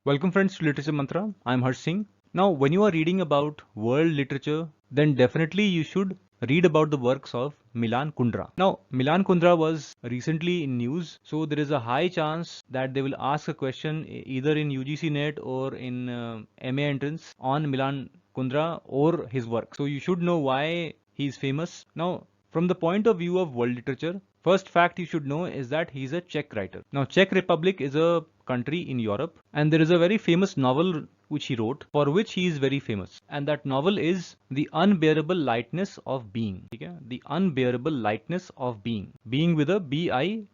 Welcome friends to Literature Mantra. I'm Harsh Singh. Now, when you are reading about world literature, then definitely you should read about the works of Milan Kundra. Now, Milan Kundra was recently in news, so there is a high chance that they will ask a question either in UGC NET or in MA entrance on Milan Kundra or his work. So you should know why he is famous. Now, from the point of view of world literature, first fact you should know is that he is a Czech writer. Now, Czech Republic is a country in Europe, and there is a very famous novel which he wrote, for which he is very famous, and that novel is The Unbearable Lightness of Being. Okay? The Unbearable Lightness of Being. Being with a B-I-B-E-I-N-G.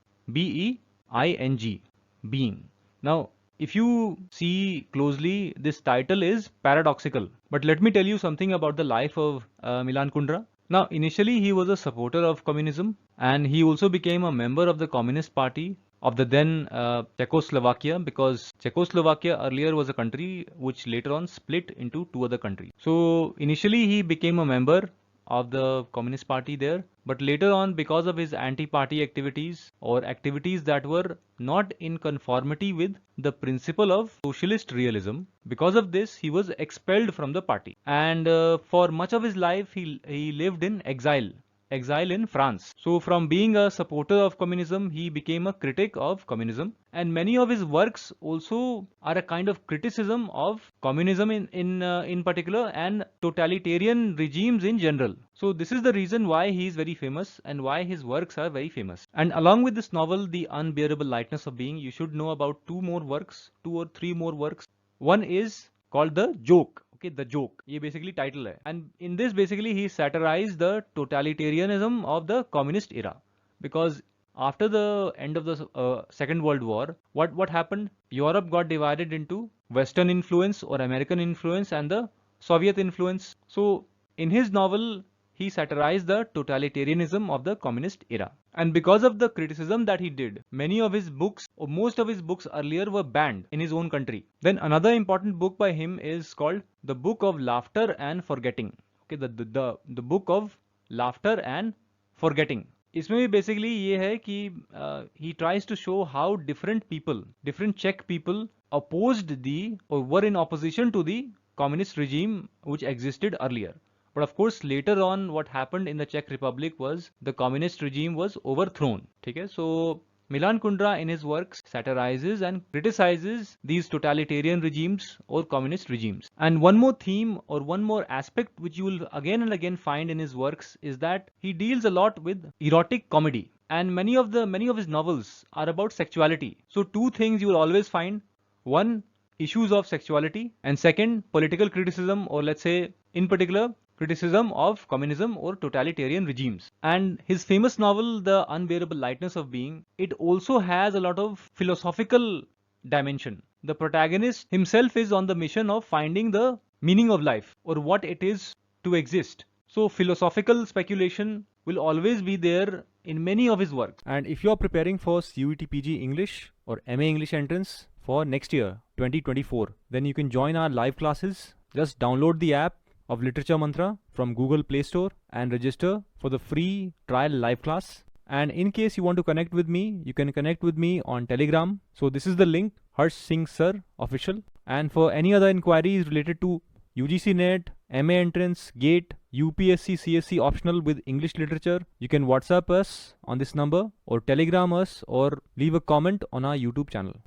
Being. Now, if you see closely, this title is paradoxical. But let me tell you something about the life of Milan Kundra. Now, initially he was a supporter of communism, and he also became a member of the Communist Party of the then Czechoslovakia, because Czechoslovakia earlier was a country which later on split into two other countries. So initially he became a member of the Communist Party there, but later on, because of his anti-party activities or activities that were not in conformity with the principle of socialist realism, because of this he was expelled from the party, and for much of his life he lived in exile in France. So from being a supporter of communism, he became a critic of communism, and many of his works also are a kind of criticism of communism in particular and totalitarian regimes in general. So this is the reason why he is very famous and why his works are very famous. And along with this novel, The Unbearable Lightness of Being, you should know about two or three more works. One is called The Joke. Okay, The Joke. ये basically title है. And in this basically he satirized the totalitarianism of the communist era. Because after the end of the Second World War, what happened? Europe got divided into Western influence or American influence and the Soviet influence. So in his novel, he satirized the totalitarianism of the communist era. And because of the criticism that he did, many of his books or most of his books earlier were banned in his own country. Then another important book by him is called The Book of Laughter and Forgetting. Okay, the Book of Laughter and Forgetting. इसमें भी basically ये है कि he tries to show how different Czech people opposed or were in opposition to the communist regime which existed earlier. But of course, later on, what happened in the Czech Republic was the communist regime was overthrown. Okay? So Milan Kundra in his works satirizes and criticizes these totalitarian regimes or communist regimes. And one more theme or one more aspect which you will again and again find in his works is that he deals a lot with erotic comedy. And many of his novels are about sexuality. So two things you will always find. One, issues of sexuality, and second, political criticism, or let's say in particular criticism of communism or totalitarian regimes. And his famous novel, The Unbearable Lightness of Being, it also has a lot of philosophical dimension. The protagonist himself is on the mission of finding the meaning of life or what it is to exist. So philosophical speculation will always be there in many of his works. And if you are preparing for CUET-PG English or MA English entrance for next year 2024, then you can join our live classes. Just download the app of Literature Mantra from Google Play Store and register for the free trial live class. And in case you want to connect with me, you can connect with me on Telegram. So this is the link, Harsh Singh Sir Official. And for any other inquiries related to UGC NET, MA entrance, GATE, UPSC, CSC optional with English literature, you can WhatsApp us on this number or Telegram us or leave a comment on our YouTube channel.